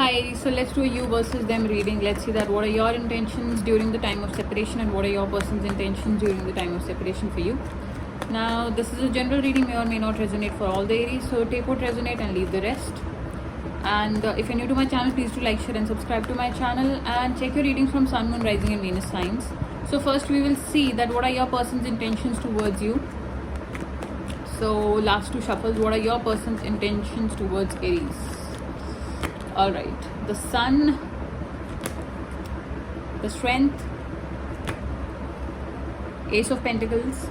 Hi, so let's do a you versus them reading. Let's see that what are your intentions during the time of separation and what are your person's intentions during the time of separation for you. Now, this is a general reading, may or may not resonate for all the Aries, so take what resonate and leave the rest. And if you're new to my channel, please do like, share and subscribe to my channel and check your readings from Sun, Moon, Rising and Venus signs. So first we will see that what are your person's intentions towards you. So last two shuffles, what are your person's intentions towards Aries? Alright, the Sun, the Strength, Ace of Pentacles,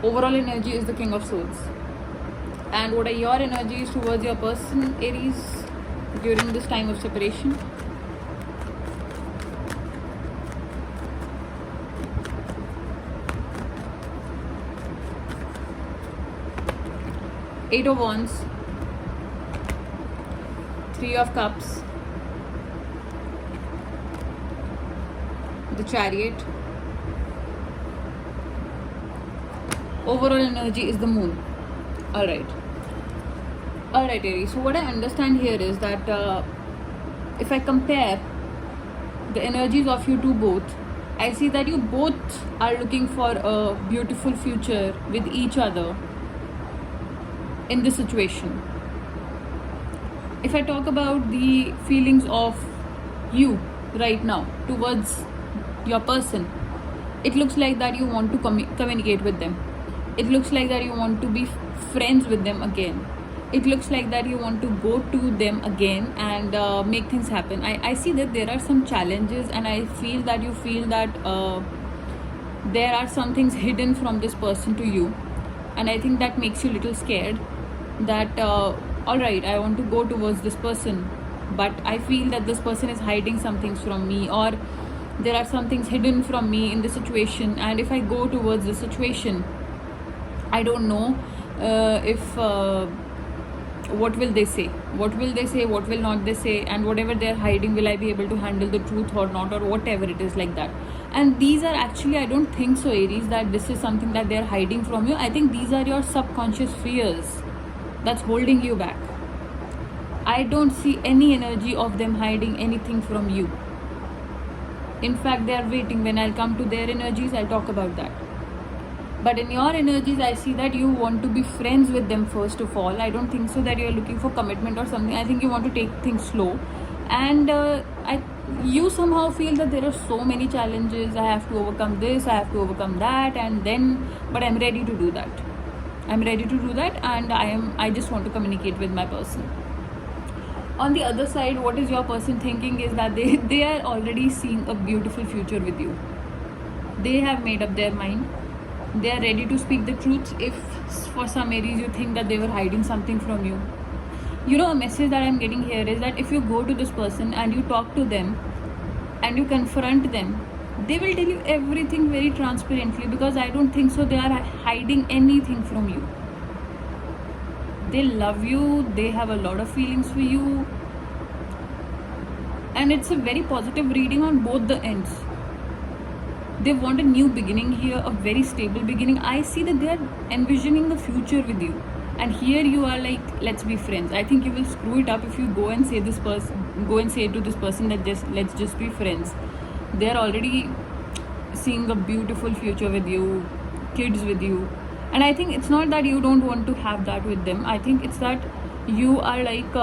overall energy is the King of Swords. And what are your energies towards your person, Aries, during this time of separation? Eight of Wands, Three of Cups, the Chariot, overall energy is the Moon. Alright, Aries. So what I understand here is that if I compare the energies of you two both, I see that you both are looking for a beautiful future with each other in this situation. If I talk about the feelings of you right now towards your person, it looks like that you want to communicate with them. It looks like that you want to be friends with them again. It looks like that you want to go to them again and make things happen. I see that there are some challenges and I feel that you feel that there are some things hidden from this person to you, and I think that makes you a little scared that alright, I want to go towards this person, but I feel that this person is hiding some things from me, or there are some things hidden from me in the situation, and if I go towards the situation, I don't know if what will they say, what will not they say, and whatever they're hiding, will I be able to handle the truth or not, or whatever it is like that. And these are actually, I don't think so, Aries, that this is something that they're hiding from you. I think these are your subconscious fears that's holding you back. I don't see any energy of them hiding anything from you. In fact, they are waiting. When I'll come to their energies, I'll talk about that. But in your energies, I see that you want to be friends with them first of all. I don't think so that you're looking for commitment or something. I think you want to take things slow. And you somehow feel that there are so many challenges. I have to overcome this, I have to overcome that, and then, but I'm ready to do that. I'm ready to do that, and I just want to communicate with my person. On the other side, what is your person thinking is that they are already seeing a beautiful future with you. They have made up their mind. They are ready to speak the truth. If for some Aries you think that they were hiding something from you, you know, a message that I'm getting here is that if you go to this person and you talk to them and you confront them, they will tell you everything very transparently, because I don't think so they are hiding anything from you. They love you, they have a lot of feelings for you, and it's a very positive reading on both the ends. They want a new beginning here, a very stable beginning. I see that they are envisioning the future with you, and here you are like, let's be friends. I think you will screw it up if you go and say to this person that let's just be friends. They are already seeing a beautiful future with you, kids with you, and I think it's not that you don't want to have that with them. I think it's that you are like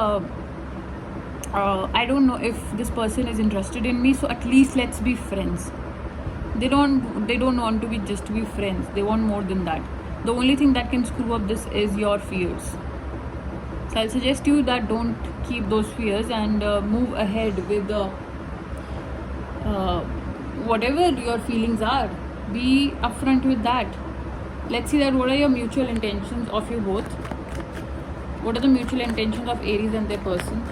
I don't know if this person is interested in me, so at least let's be friends. They don't want to be just to be friends. They want more than that. The only thing that can screw up this is your fears. So I'll suggest you that don't keep those fears and move ahead with whatever your feelings are. Be upfront with that. Let's see that what are your mutual intentions of you both. What are the mutual intentions of Aries and their person?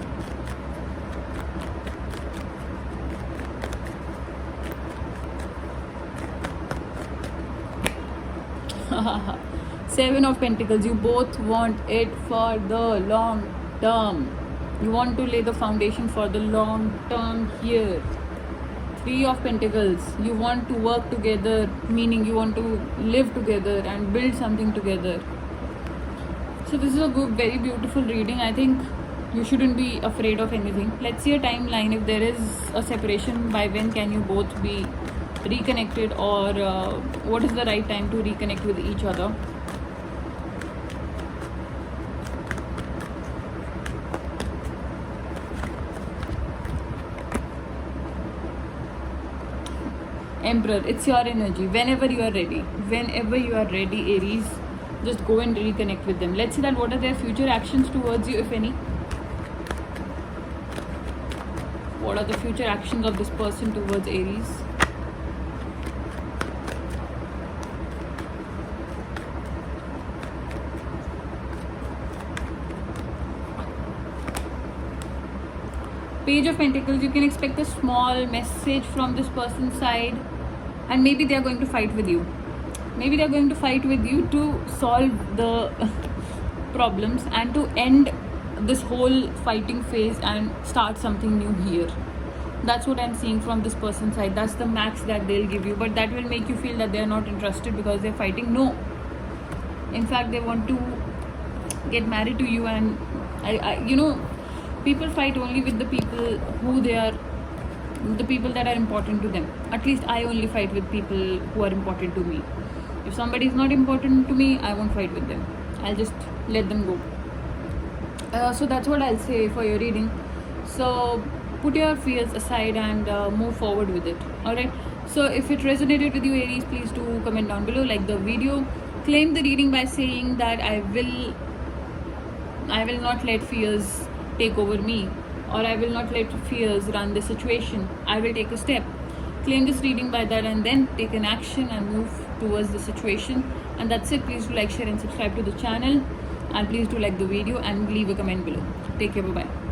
Seven of Pentacles. You both want it for the long term. You want to lay the foundation for the long term here. Three of Pentacles. You want to work together, meaning you want to live together and build something together. So this is a good, very beautiful reading. I think You shouldn't be afraid of anything. Let's see a timeline. If there is a separation, by when can you both be reconnected, or what is the right time to reconnect with each other? Emperor, it's your energy. Whenever you are ready, Aries, just go and reconnect with them. Let's see that what are their future actions towards you, if any. What are the future actions of this person towards Aries? Page of Pentacles, you can expect a small message from this person's side, and maybe they are going to fight with you. Maybe they are going to fight with you to solve the problems and to end this whole fighting phase and start something new here. That's what I'm seeing from this person's side. That's the max that they'll give you, but that will make you feel that they are not interested because they're fighting. No, in fact, they want to get married to you, and people fight only with the people the people that are important to them. At least I only fight with people who are important to me. If somebody is not important to me, I won't fight with them. I'll just let them go. So that's what I'll say for your reading. So put your fears aside and move forward with it. Alright, so if it resonated with you, Aries, please do comment down below, like the video, claim the reading by saying that I will not let fears take over me, or I will not let fears run the situation. I will take a step. Claim this reading by that, and then take an action and move towards the situation. And that's it. Please do like, share and subscribe to the channel, and please do like the video and leave a comment below. Take care. Bye bye.